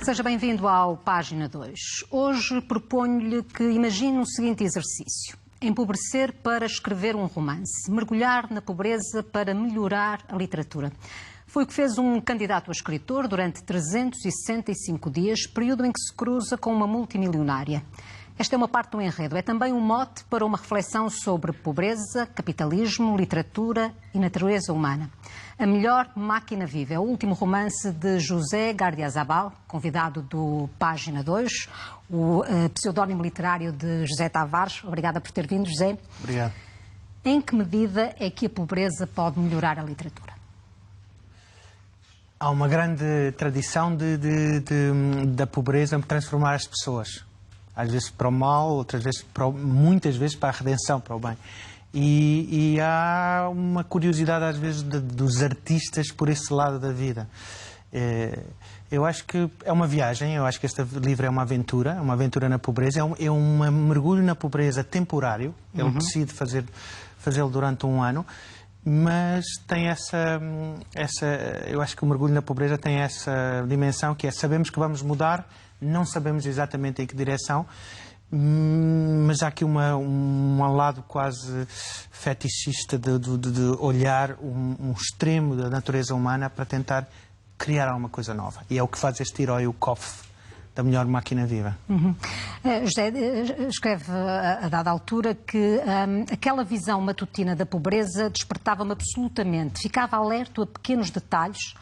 Seja bem-vindo ao Página 2. Hoje proponho-lhe que imagine o seguinte exercício. Empobrecer para escrever um romance. Mergulhar na pobreza para melhorar a literatura. Foi o que fez um candidato a escritor durante 365 dias, período em que se cruza com uma multimilionária. Esta é uma parte do enredo. É também um mote para uma reflexão sobre pobreza, capitalismo, literatura e natureza humana. A Melhor Máquina Viva é o último romance de José Gardiazabal, convidado do Página 2, o pseudónimo literário de José Tavares. Obrigada por ter vindo, José. Obrigado. Em que medida é que a pobreza pode melhorar a literatura? Há uma grande tradição da pobreza transformar as pessoas. Às vezes para o mal, outras vezes, muitas vezes para a redenção, para o bem. E há uma curiosidade às vezes dos artistas por esse lado da vida. Eu acho que é uma viagem, eu acho que este livro é uma aventura na pobreza, é um mergulho na pobreza temporário. Ele decide fazê-lo durante um ano, mas tem eu acho que o mergulho na pobreza tem essa dimensão que é: sabemos que vamos mudar, não sabemos exatamente em que direção, mas há aqui um lado quase fetichista de olhar um extremo da natureza humana para tentar criar alguma coisa nova. E é o que faz este herói, o Kopf, da Melhor Máquina Viva. José escreve a dada altura que aquela visão matutina da pobreza despertava-me absolutamente. Ficava alerta a pequenos detalhes,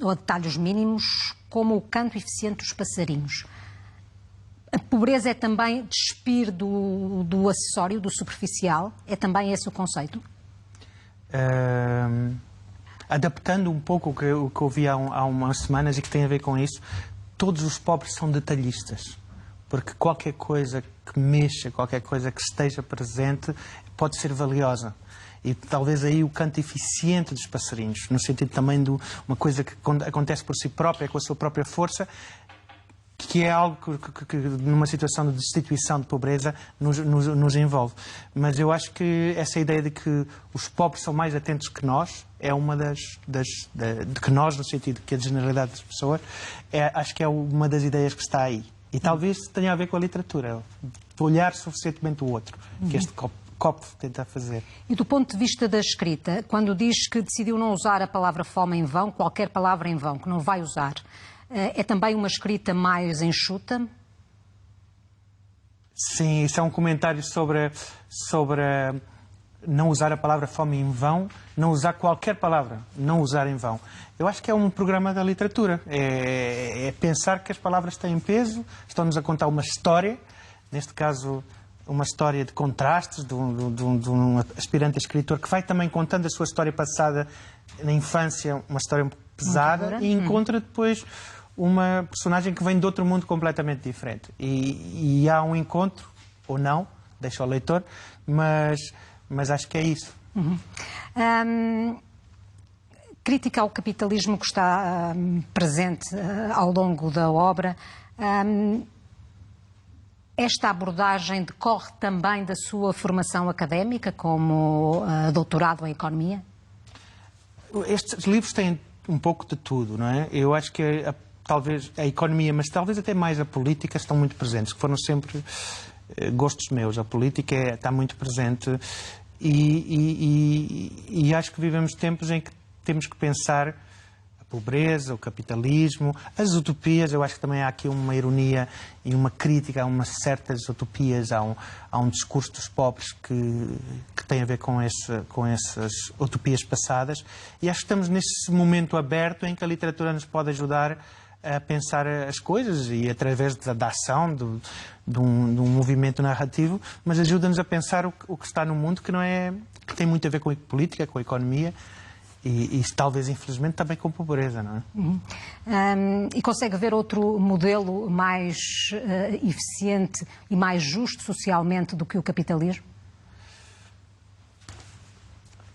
ou a detalhes mínimos, como o canto eficiente dos passarinhos. A pobreza é também despir do acessório, do superficial? É também esse o conceito? Adaptando um pouco o que ouvi há umas semanas e que tem a ver com isso, todos os pobres são detalhistas. Porque qualquer coisa que mexa, qualquer coisa que esteja presente, pode ser valiosa. E talvez aí o canto eficiente dos passarinhos, no sentido também de uma coisa que acontece por si própria, com a sua própria força, que é algo que numa situação de destituição, de pobreza, nos envolve. Mas eu acho que essa ideia de que os pobres são mais atentos que nós é uma de que nós, no sentido que a generalidade das pessoas, acho que é uma das ideias que está aí. E talvez tenha a ver com a literatura, olhar suficientemente o outro, que este Kopf tenta fazer. E do ponto de vista da escrita, quando diz que decidiu não usar a palavra fome em vão, qualquer palavra em vão, que não vai usar, é também uma escrita mais enxuta? Sim, isso é um comentário sobre não usar a palavra fome em vão, não usar qualquer palavra, não usar em vão. Eu acho que é um programa da literatura. É pensar que as palavras têm peso, estão-nos a contar uma história, neste caso uma história de contrastes, de um aspirante a escritor que vai também contando a sua história passada na infância, uma história pesada, e encontra depois uma personagem que vem de outro mundo completamente diferente. E há um encontro, ou não, deixa o leitor, mas acho que é isso. Crítica ao capitalismo que está presente ao longo da obra. Esta abordagem decorre também da sua formação académica, como doutorado em Economia? Estes livros têm um pouco de tudo, não é? Eu acho que talvez a economia, mas talvez até mais a política, estão muito presentes, que foram sempre gostos meus. A política está muito presente e acho que vivemos tempos em que temos que pensar a pobreza, o capitalismo, as utopias. Eu acho que também há aqui uma ironia e uma crítica a umas certas utopias, há um discurso dos pobres que tem a ver com essas utopias passadas, e acho que estamos nesse momento aberto em que a literatura nos pode ajudar a pensar as coisas, e através da ação, de um movimento narrativo, mas ajuda-nos a pensar o que está no mundo, que tem muito a ver com a política, com a economia, e talvez, infelizmente, também com pobreza, não é? E consegue ver outro modelo mais eficiente e mais justo socialmente do que o capitalismo?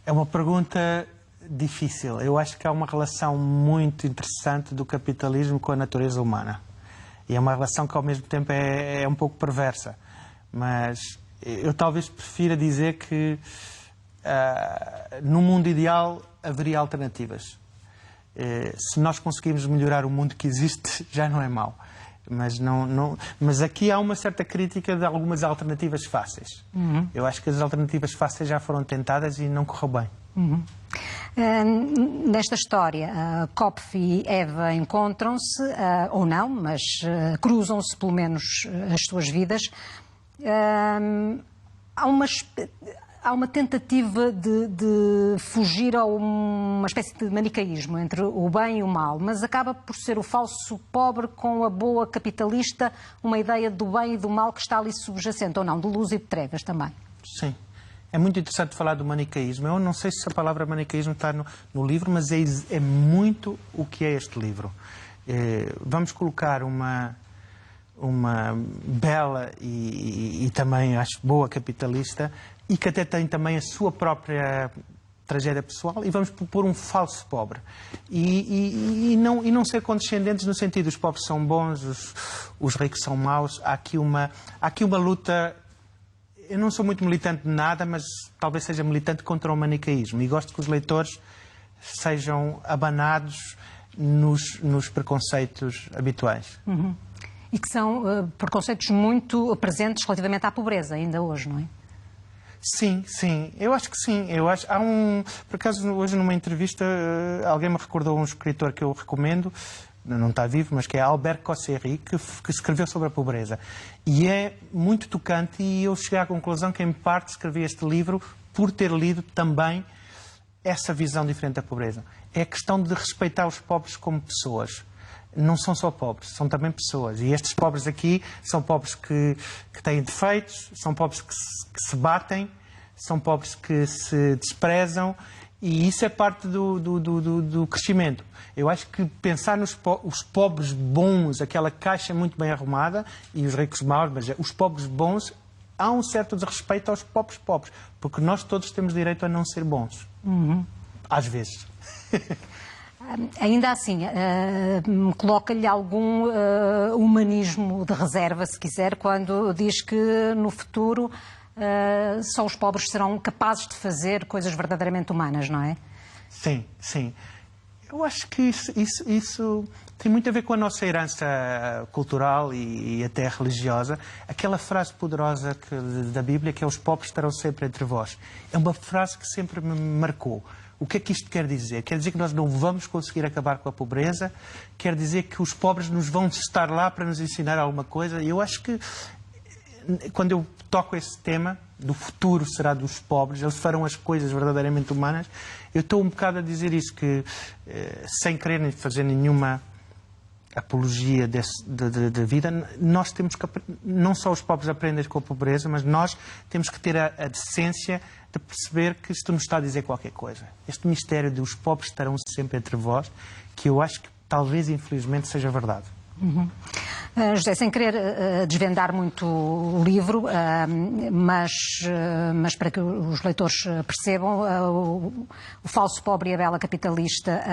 É uma pergunta difícil. Eu acho que há uma relação muito interessante do capitalismo com a natureza humana. E é uma relação que, ao mesmo tempo, é um pouco perversa. Mas eu talvez prefira dizer que, no mundo ideal, haveria alternativas. Se nós conseguirmos melhorar o mundo que existe, já não é mau. Mas aqui há uma certa crítica de algumas alternativas fáceis. Eu acho que as alternativas fáceis já foram tentadas e não correu bem. Nesta história, Kopf e Eva encontram-se, ou não, mas cruzam-se pelo menos as suas vidas. Há uma tentativa de fugir a uma espécie de manicaísmo entre o bem e o mal, mas acaba por ser o falso pobre com a boa capitalista, uma ideia do bem e do mal que está ali subjacente, ou não, de luz e de trevas também. Sim. É muito interessante falar do manicaísmo. Eu não sei se a palavra manicaísmo está no livro, mas é muito o que é este livro. Vamos colocar uma bela e também, acho, boa capitalista, e que até tem também a sua própria tragédia pessoal, e vamos pôr um falso pobre. E não ser condescendentes no sentido os pobres são bons, os ricos são maus. Há aqui uma luta. Eu não sou muito militante de nada, mas talvez seja militante contra o manicaísmo. E gosto que os leitores sejam abanados nos preconceitos habituais. E que são preconceitos muito presentes relativamente à pobreza, ainda hoje, não é? Sim, sim. Eu acho que sim. Por acaso, hoje numa entrevista, alguém me recordou um escritor que eu recomendo, não está vivo, mas que é Albert Cosseri, que escreveu sobre a pobreza. E é muito tocante, e eu cheguei à conclusão que, em parte, escrevi este livro por ter lido também essa visão diferente da pobreza. É a questão de respeitar os pobres como pessoas. Não são só pobres, são também pessoas. E estes pobres aqui são pobres que têm defeitos, são pobres que se batem, são pobres que se desprezam, e isso é parte do crescimento. Eu acho que pensar os pobres bons, aquela caixa muito bem arrumada, e os ricos maus, mas os pobres bons, há um certo desrespeito aos pobres pobres, porque nós todos temos direito a não ser bons. Às vezes. Ainda assim, coloca-lhe algum humanismo de reserva, se quiser, quando diz que no futuro só os pobres serão capazes de fazer coisas verdadeiramente humanas, não é? Sim, sim. Eu acho que isso tem muito a ver com a nossa herança cultural e até religiosa. Aquela frase poderosa da Bíblia, que é: os pobres estarão sempre entre vós. É uma frase que sempre me marcou. O que é que isto quer dizer? Quer dizer que nós não vamos conseguir acabar com a pobreza? Quer dizer que os pobres nos vão estar lá para nos ensinar alguma coisa? E eu acho que, quando eu toco esse tema, do futuro será dos pobres, eles farão as coisas verdadeiramente humanas, eu estou um bocado a dizer isso, que sem querer fazer nenhuma apologia da vida, nós temos que, não só os pobres aprendem com a pobreza, mas nós temos que ter a decência de perceber que isto nos está a dizer qualquer coisa. Este mistério de os pobres estarão sempre entre vós, que eu acho que talvez, infelizmente, seja verdade. José, sem querer desvendar muito o livro, mas para que os leitores percebam, o falso pobre e a bela capitalista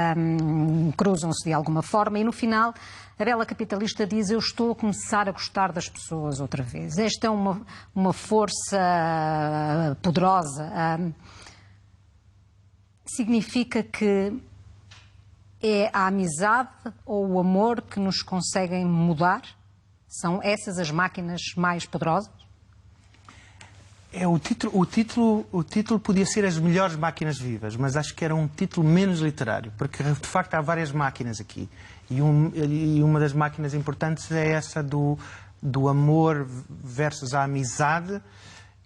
cruzam-se de alguma forma, e no final a bela capitalista diz: eu estou a começar a gostar das pessoas outra vez. Esta é uma força poderosa. Significa que é a amizade ou o amor que nos conseguem mudar? São essas as máquinas mais poderosas? O título podia ser As Melhores Máquinas Vivas, mas acho que era um título menos literário, porque de facto há várias máquinas aqui. E uma das máquinas importantes é essa do amor versus a amizade,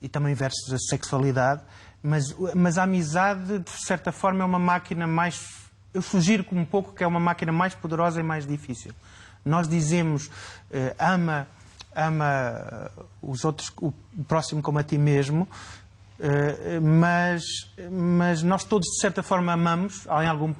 e também versus a sexualidade. Mas a amizade, de certa forma, é uma máquina mais... Eu sugiro um pouco que é uma máquina mais poderosa e mais difícil. Nós dizemos ama os outros, o próximo como a ti mesmo, mas nós todos, de certa forma, amamos em algum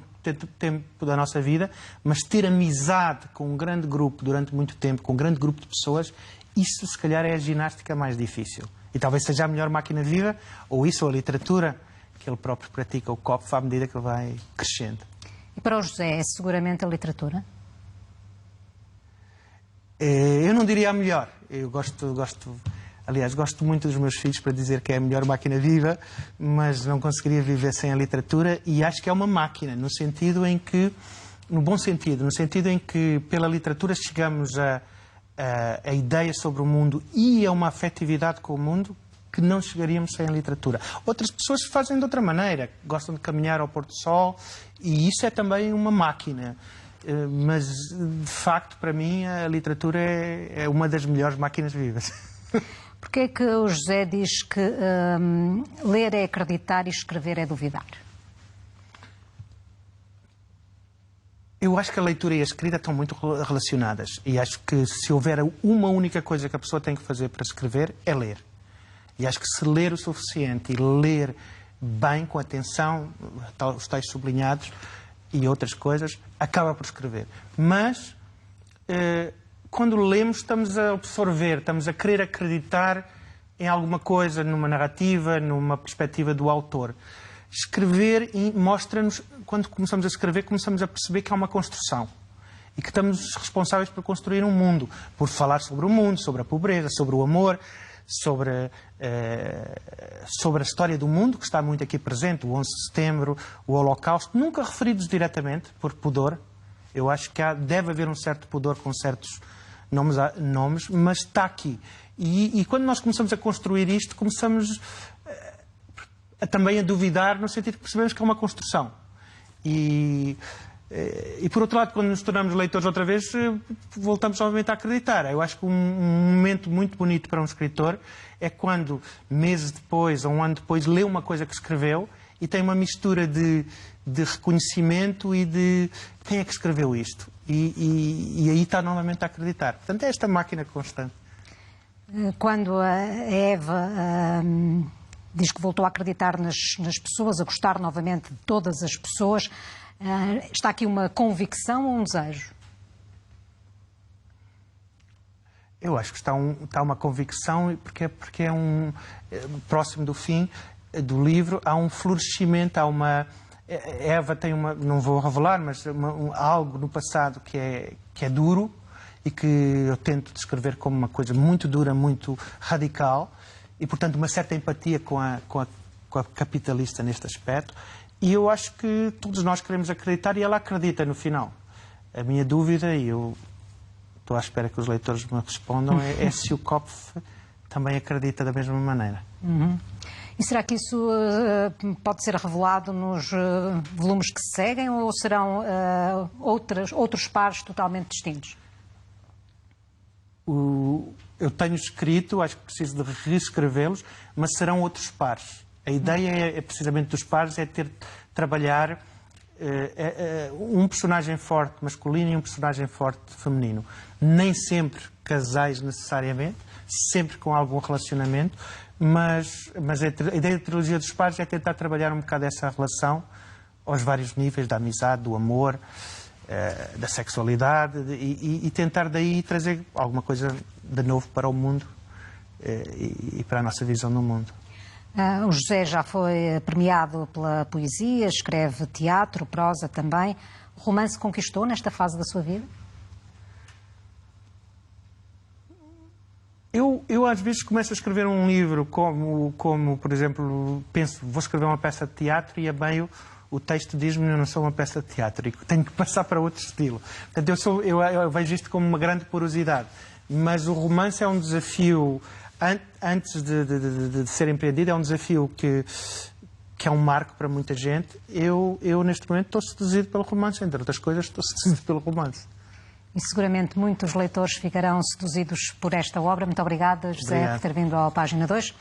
tempo da nossa vida, mas ter amizade com um grande grupo durante muito tempo, com um grande grupo de pessoas, isso se calhar é a ginástica mais difícil. E talvez seja a melhor máquina viva, ou isso, ou a literatura, que ele próprio pratica, o Kopf, à medida que ele vai crescendo. E para o José é seguramente a literatura? Eu não diria a melhor. Eu aliás, gosto muito dos meus filhos para dizer que é a melhor máquina viva, mas não conseguiria viver sem a literatura, e acho que é uma máquina, no sentido em que no bom sentido, no sentido em que pela literatura chegamos a ideias sobre o mundo e a uma afetividade com o mundo que não chegaríamos sem a literatura. Outras pessoas fazem de outra maneira, gostam de caminhar ao pôr do sol, e isso é também uma máquina. Mas, de facto, para mim, a literatura é uma das melhores máquinas vivas. Porquê é que o José diz que ler é acreditar e escrever é duvidar? Eu acho que a leitura e a escrita estão muito relacionadas. E acho que se houver uma única coisa que a pessoa tem que fazer para escrever, é ler. E acho que se ler o suficiente e ler bem, com atenção, os tais sublinhados e outras coisas, acaba por escrever. Mas, quando lemos, estamos a absorver, estamos a querer acreditar em alguma coisa, numa narrativa, numa perspectiva do autor. Escrever mostra-nos, quando começamos a escrever, começamos a perceber que há uma construção. E que estamos responsáveis por construir um mundo, por falar sobre o mundo, sobre a pobreza, sobre o amor, sobre a história do mundo, que está muito aqui presente, o 11 de setembro, o Holocausto, nunca referidos diretamente, por pudor. Eu acho que deve haver um certo pudor com certos nomes, mas está aqui. E quando nós começamos a construir isto, começamos também a duvidar, no sentido que percebemos que é uma construção. E por outro lado, quando nos tornamos leitores outra vez, voltamos novamente a acreditar. Eu acho que um momento muito bonito para um escritor é quando, meses depois ou um ano depois, lê uma coisa que escreveu e tem uma mistura de reconhecimento e de quem é que escreveu isto. E aí está novamente a acreditar. Portanto, é esta máquina constante. Quando a Eva diz que voltou a acreditar nas pessoas, a gostar novamente de todas as pessoas, está aqui uma convicção ou um desejo? Eu acho que está uma convicção, porque é próximo do fim do livro, há um florescimento, há uma... Eva tem não vou revelar, mas algo no passado que é duro e que eu tento descrever como uma coisa muito dura, muito radical, e, portanto, uma certa empatia com a capitalista neste aspecto. E eu acho que todos nós queremos acreditar, e ela acredita no final. A minha dúvida, e eu estou à espera que os leitores me respondam, é se o Kopf também acredita da mesma maneira. Uhum. E será que isso pode ser revelado nos volumes que se seguem, ou serão outros pares totalmente distintos? Eu tenho escrito, acho que preciso de reescrevê-los, mas serão outros pares. A ideia precisamente dos pares é trabalhar um personagem forte masculino e um personagem forte feminino. Nem sempre casais necessariamente, sempre com algum relacionamento, mas a ideia da trilogia dos pares é tentar trabalhar um bocado essa relação aos vários níveis da amizade, do amor, da sexualidade, e tentar daí trazer alguma coisa de novo para o mundo e para a nossa visão do mundo. O José já foi premiado pela poesia, escreve teatro, prosa também. O romance conquistou nesta fase da sua vida? Eu às vezes começo a escrever um livro como por exemplo, penso, vou escrever uma peça de teatro e a meio o texto diz-me que eu não sou uma peça de teatro e que tenho que passar para outro estilo. Portanto, eu vejo isto como uma grande porosidade. Mas o romance é um desafio, antes de ser empreendido, é um desafio que é um marco para muita gente. Eu neste momento, estou seduzido pelo romance, entre outras coisas, estou seduzido pelo romance. E seguramente muitos leitores ficarão seduzidos por esta obra. Muito obrigada, José, Obrigado. por ter vindo à página 2.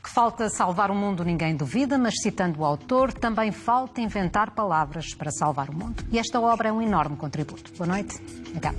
Que falta salvar o mundo, ninguém duvida, mas citando o autor, também falta inventar palavras para salvar o mundo. E esta obra é um enorme contributo. Boa noite. Obrigada.